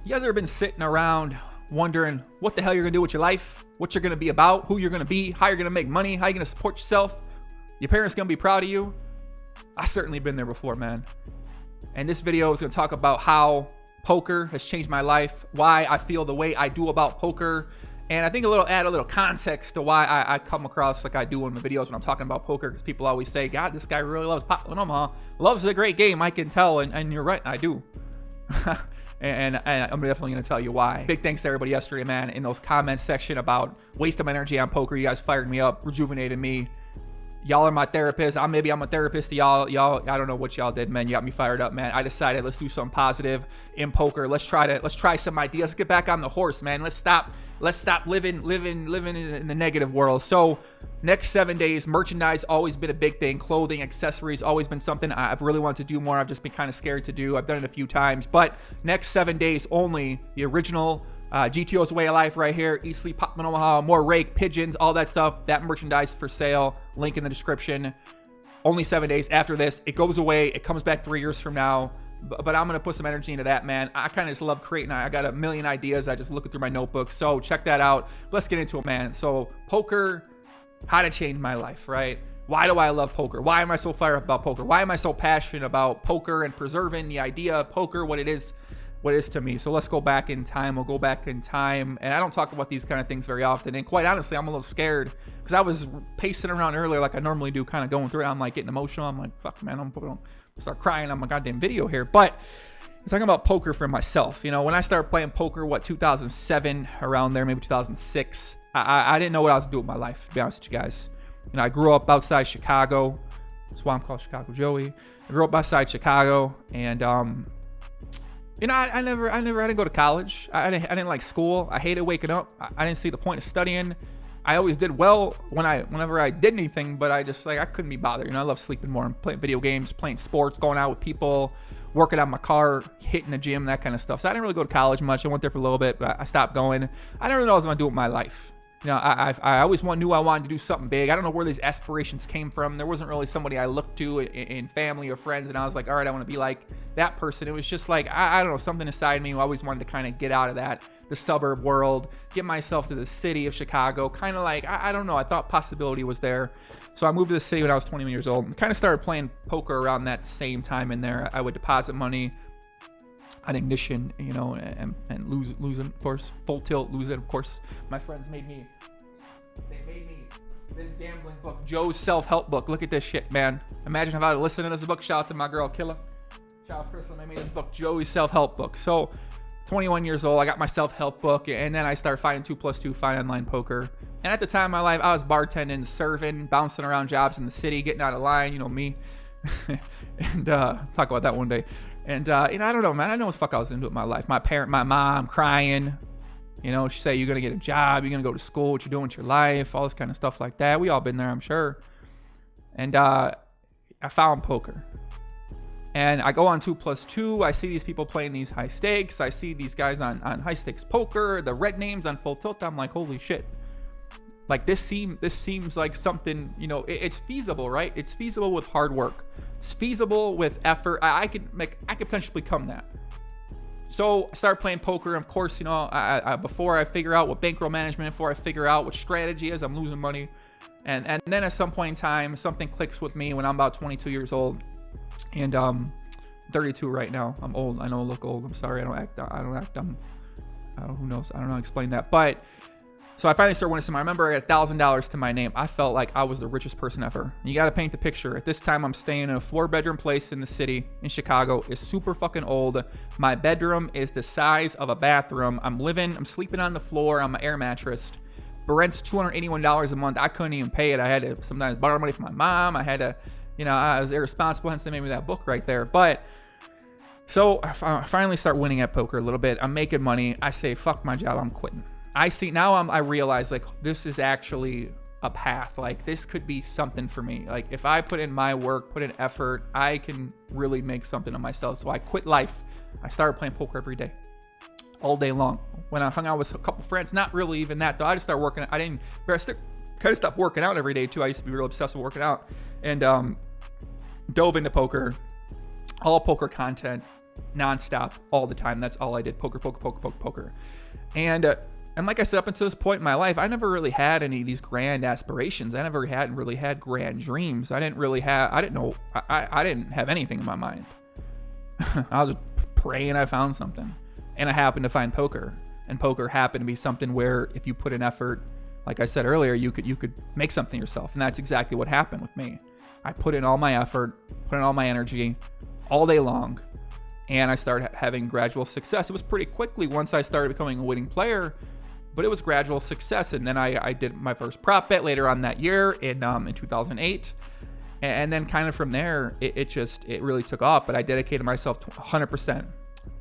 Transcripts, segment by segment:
You guys ever been sitting around wondering what the hell you're gonna do with your life, what you're gonna be about, who you're gonna be, how you're gonna make money, how you're gonna support yourself? Your parents gonna be proud of you? I certainly been there before, man. And this video is gonna talk about how poker has changed my life, why I feel the way I do about poker, and I think add a little context to why I come across like I do in the videos when I'm talking about poker, because people always say, God, this guy really loves Omaha, loves a great game. I can tell, and you're right, I do. And I'm definitely going to tell you why. Big thanks to everybody yesterday, man, in those comments section about waste of energy on poker. You guys fired me up, rejuvenated me. Y'all are my therapist. Maybe I'm a therapist to y'all. I don't know what y'all did, man. You got me fired up, man. I decided let's do something positive in poker. Let's try some ideas. Let's get back on the horse, man. Let's stop living in the negative world. So next 7 days, merchandise always been a big thing. Clothing, accessories, always been something I've really wanted to do more. I've just been kind of scared to do. I've done it a few times, but next 7 days only, the original GTO's way of life right here. East Sleep, Popman, Omaha, more rake, pigeons, all that stuff. That merchandise for sale. Link in the description. Only 7 days after this. It goes away. It comes back 3 years from now. But I'm going to put some energy into that, man. I kind of just love creating. I got a million ideas. I just look through my notebook. So check that out. Let's get into it, man. So poker, how to change my life, right? Why do I love poker? Why am I so fired up about poker? Why am I so passionate about poker and preserving the idea of poker, what it is to me? So let's go back in time. We'll go back in time. And I don't talk about these kind of things very often. And quite honestly, I'm a little scared because I was pacing around earlier like I normally do, kind of going through it. I'm like getting emotional. I'm like, fuck, man, I'm gonna start crying on my goddamn video here. But I'm talking about poker for myself. You know, when I started playing poker, 2007, around there, maybe 2006, I didn't know what I was doing with my life, to be honest with you guys. You know, I grew up outside Chicago. That's why I'm called Chicago Joey. I grew up outside Chicago, and you know, I didn't go to college. I didn't like school. I hated waking up. I didn't see the point of studying. I always did well whenever I did anything, but I couldn't be bothered. You know, I love sleeping more. I'm playing video games, playing sports, going out with people, working on my car, hitting the gym, that kind of stuff. So I didn't really go to college much. I went there for a little bit, but I stopped going. I didn't really know what I was going to do with my life. You know, I always knew I wanted to do something big. I don't know where these aspirations came from. There wasn't really somebody I looked to in family or friends, and I was like, all right, I want to be like that person. It was just like, I don't know, something inside me who always wanted to kind of get out of the suburb world, get myself to the city of Chicago. Kind of like, I don't know, I thought possibility was there. So I moved to the city when I was 21 years old and kind of started playing poker around that same time in there. I would deposit money on ignition, you know, and lose it, of course. Full tilt, lose it, of course. My friends made me this gambling book, Joe's self-help book. Look at this shit, man. Imagine if I had listened to this book. Shout out to my girl Killa. Shout out to Crystal. They made this book, Joey's self-help book. So 21 years old, I got my self-help book, and then I started finding 2+2, fine online poker. And at the time of my life, I was bartending, serving, bouncing around jobs in the city, getting out of line, you know me. And talk about that one day. And you know, I don't know, man. I know what the fuck I was into with my life. My mom crying. You know, she say, you're going to get a job, you're going to go to school, what you're doing with your life, all this kind of stuff like that. We all been there, I'm sure. And I found poker. And I go on 2+2. I see these people playing these high stakes. I see these guys on high stakes poker, the red names on full tilt. I'm like, holy shit. Like this seems like something, you know, it's feasible, right? It's feasible with hard work. It's feasible with effort. I could potentially become that. So I started playing poker. Of course, you know, before I figure out what bankroll management, before I figure out what strategy is, I'm losing money. And then at some point in time, something clicks with me when I'm about 22 years old. And 32 right now. I'm old. I know I look old. I'm sorry. I don't act dumb. Who knows? I don't know how to explain that. But so I finally started winning some. I remember I had $1,000 to my name. I felt like I was the richest person ever. You got to paint the picture. At this time, I'm staying in a 4-bedroom place in the city in Chicago. It's super fucking old. My bedroom is the size of a bathroom. I'm sleeping on the floor on my air mattress. The rent's $281 a month. I couldn't even pay it. I had to sometimes borrow money from my mom. I had to, you know, I was irresponsible. Hence they made me that book right there. But so I finally start winning at poker a little bit. I'm making money. I say, fuck my job. I'm quitting. I realize like this is actually a path. Like this could be something for me. Like if I put in my work, put in effort, I can really make something of myself. So I quit life. I started playing poker every day, all day long. When I hung out with a couple friends, not really even that though. I just started working. I kind of stopped working out every day too. I used to be real obsessed with working out, and dove into poker, all poker content. nonstop all the time. That's all I did. Poker, poker, poker, poker, poker. And like I said, up until this point in my life, I never really had any of these grand aspirations. I never really had grand dreams. I didn't have anything in my mind. I was praying I found something. And I happened to find poker. And poker happened to be something where if you put in effort, like I said earlier, you could make something yourself. And that's exactly what happened with me. I put in all my effort, put in all my energy all day long. And I started having gradual success. It was pretty quickly once I started becoming a winning player, but it was gradual success. And then I did my first prop bet later on that year in 2008. And then kind of from there, it really took off. But I dedicated myself to 100%.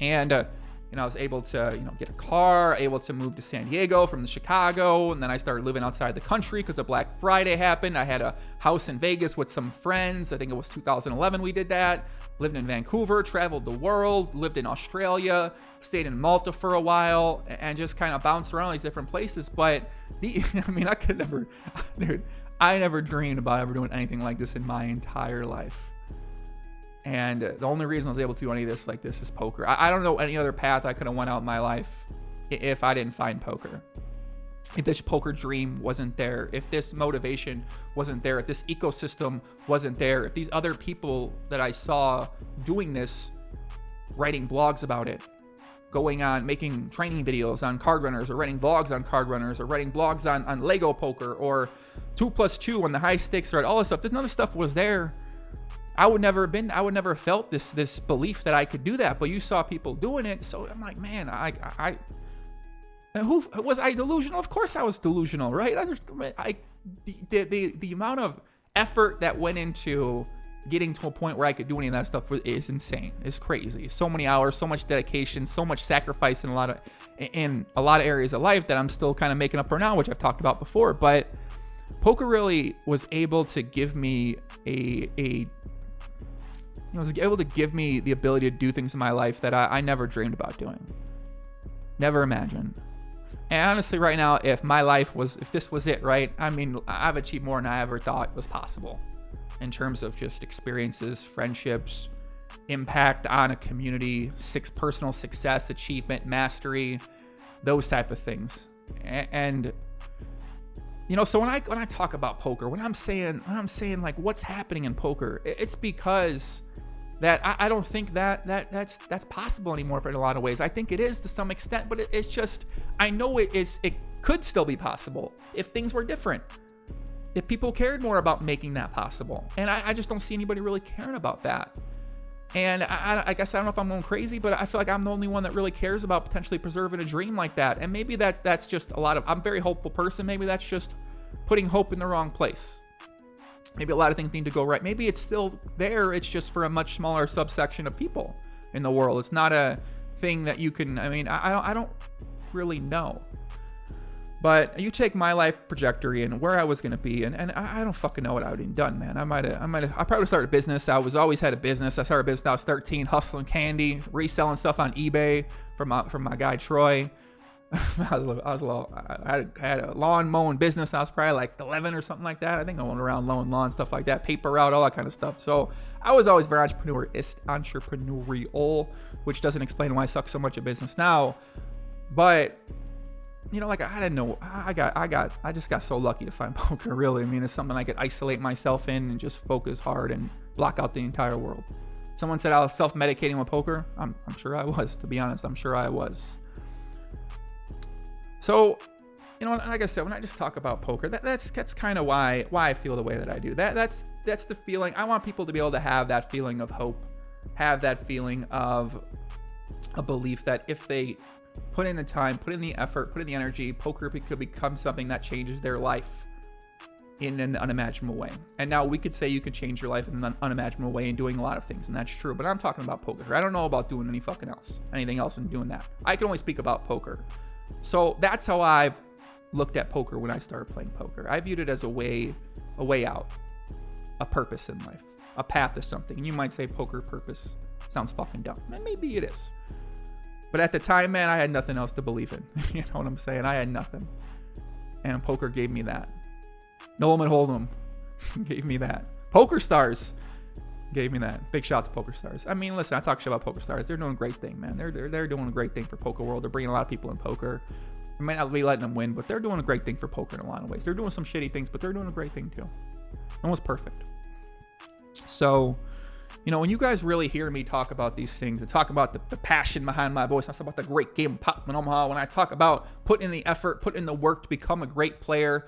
And I was able to get a car, able to move to San Diego from Chicago, and then I started living outside the country because of Black Friday happened. I had a house in Vegas with some friends. I think it was 2011 we did that. Lived in Vancouver, traveled the world, lived in Australia, stayed in Malta for a while, and just kind of bounced around these different places. But I could never, dude, I never dreamed about ever doing anything like this in my entire life. And the only reason I was able to do any of this like this is poker. I don't know any other path I could have went out in my life if I didn't find poker. If this poker dream wasn't there, if this motivation wasn't there, if this ecosystem wasn't there, if these other people that I saw doing this, writing blogs about it, going on, making training videos on card runners, or writing blogs on card runners, or writing blogs on Lego poker, or 2+2 when the high stakes are all this stuff, none of this stuff was there. I would never have felt this belief that I could do that, but you saw people doing it. So I'm like, man, who was I delusional? Of course I was delusional, right? The amount of effort that went into getting to a point where I could do any of that stuff is insane. It's crazy. So many hours, so much dedication, so much sacrifice in a lot of areas of life that I'm still kind of making up for now, which I've talked about before. But poker really was able to give me was able to give me the ability to do things in my life that I never dreamed about doing. Never imagined. And honestly, right now, if this was it, right? I've achieved more than I ever thought was possible in terms of just experiences, friendships, impact on a community, personal success, achievement, mastery, those type of things. And so when I talk about poker, when I'm saying like what's happening in poker, it's because that I don't think that's possible anymore in a lot of ways. I think it is to some extent, but it's just, I know it could still be possible if things were different, if people cared more about making that possible. And I just don't see anybody really caring about that. And I guess I don't know if I'm going crazy, but I feel like I'm the only one that really cares about potentially preserving a dream like that. And maybe that's just I'm a very hopeful person. Maybe that's just putting hope in the wrong place. Maybe a lot of things need to go right. Maybe it's still there. It's just for a much smaller subsection of people in the world. It's not a thing that you can, I don't really know. But you take my life trajectory and where I was going to be, and I don't fucking know what I would have done, man. I probably started a business. I always had a business. I started a business when I was 13, hustling candy, reselling stuff on eBay from my guy Troy. I had a lawn mowing business. I was probably like 11 or something like that. I think I went around mowing lawn, stuff like that, paper route, all that kind of stuff. So I was always very entrepreneurial, which doesn't explain why I suck so much at business now. But I didn't know. I just got so lucky to find poker. Really, it's something I could isolate myself in and just focus hard and block out the entire world. Someone said I was self-medicating with poker. I'm sure I was. To be honest, I'm sure I was. So, like I said, when I just talk about poker, that's kind of why I feel the way that I do. That's the feeling. I want people to be able to have that feeling of hope, have that feeling of a belief that if they put in the time, put in the effort, put in the energy, poker could become something that changes their life in an unimaginable way. And now we could say you could change your life in an unimaginable way in doing a lot of things, and that's true. But I'm talking about poker. I don't know about doing anything else and doing that. I can only speak about poker. So that's how I've looked at poker when I started playing poker. I viewed it as a way out, a purpose in life, a path to something. And you might say poker purpose sounds fucking dumb. And maybe it is. But at the time, man, I had nothing else to believe in. You know what I'm saying? I had nothing. And poker gave me that. No Limit Hold'em gave me that. Poker Stars gave me that. Big shout out to PokerStars. I mean, listen, I talk shit about PokerStars. They're doing a great thing, man. They're doing a great thing for poker world. They're bringing a lot of people in poker. I might not be letting them win, but they're doing a great thing for poker in a lot of ways. They're doing some shitty things, but they're doing a great thing too. Almost perfect. So, you know, when you guys really hear me talk about these things and talk about the passion behind my voice, I talk about the great game of Pokemon Omaha, when I talk about putting in the effort, putting in the work to become a great player,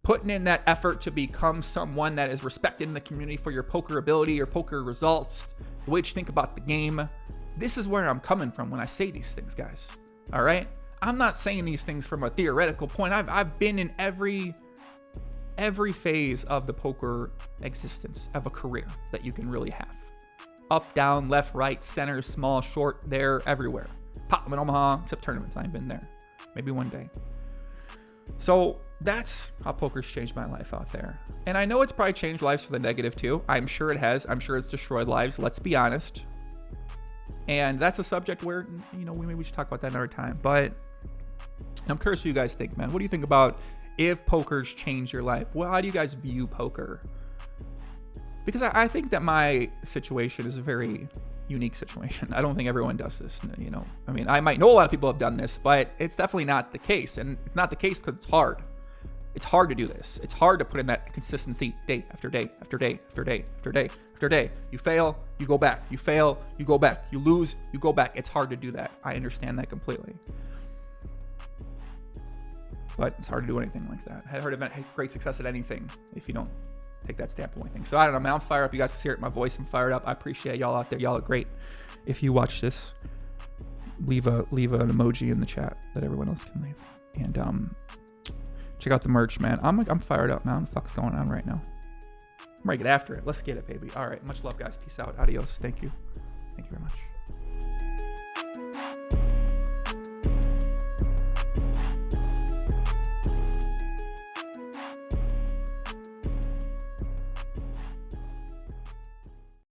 putting in that effort to become someone that is respected in the community for your poker ability, your poker results, the way you think about the game, this is where I'm coming from when I say these things, guys. All right? I'm not saying these things from a theoretical point. I've been in every phase of the poker existence of a career that you can really have. Up, down, left, right, center, small, short, there, everywhere. Pop in Omaha, except tournaments. I ain't been there. Maybe one day. So that's how poker's changed my life out there. And I know it's probably changed lives for the negative too. I'm sure it has. I'm sure it's destroyed lives. Let's be honest. And that's a subject where, you know, maybe we should talk about that another time. But I'm curious what you guys think, man. What do you think about if poker's changed your life? Well, how do you guys view poker? Because I think that my situation is a very unique situation. I don't think everyone does this, you know. I mean, I might know a lot of people have done this, but it's definitely not the case. And it's not the case because it's hard. It's hard to do this. It's hard to put in that consistency day after day after day after day after day after day. You fail, you go back. You fail, you go back. You lose, you go back. It's hard to do that. I understand that completely. But it's hard to do anything like that. I've heard of great success at anything if you don't take that standpoint thing. So I don't know, man. I'm fired up. You guys can hear it in my voice. I'm fired up. I appreciate y'all out there. Y'all are great. If you watch this, leave an emoji in the chat that everyone else can leave. And check out the merch, man. I'm fired up, man. What the fuck's going on right now? I'm ready to get after it. Let's get it, baby. All right. Much love, guys. Peace out. Adios. Thank you. Thank you very much.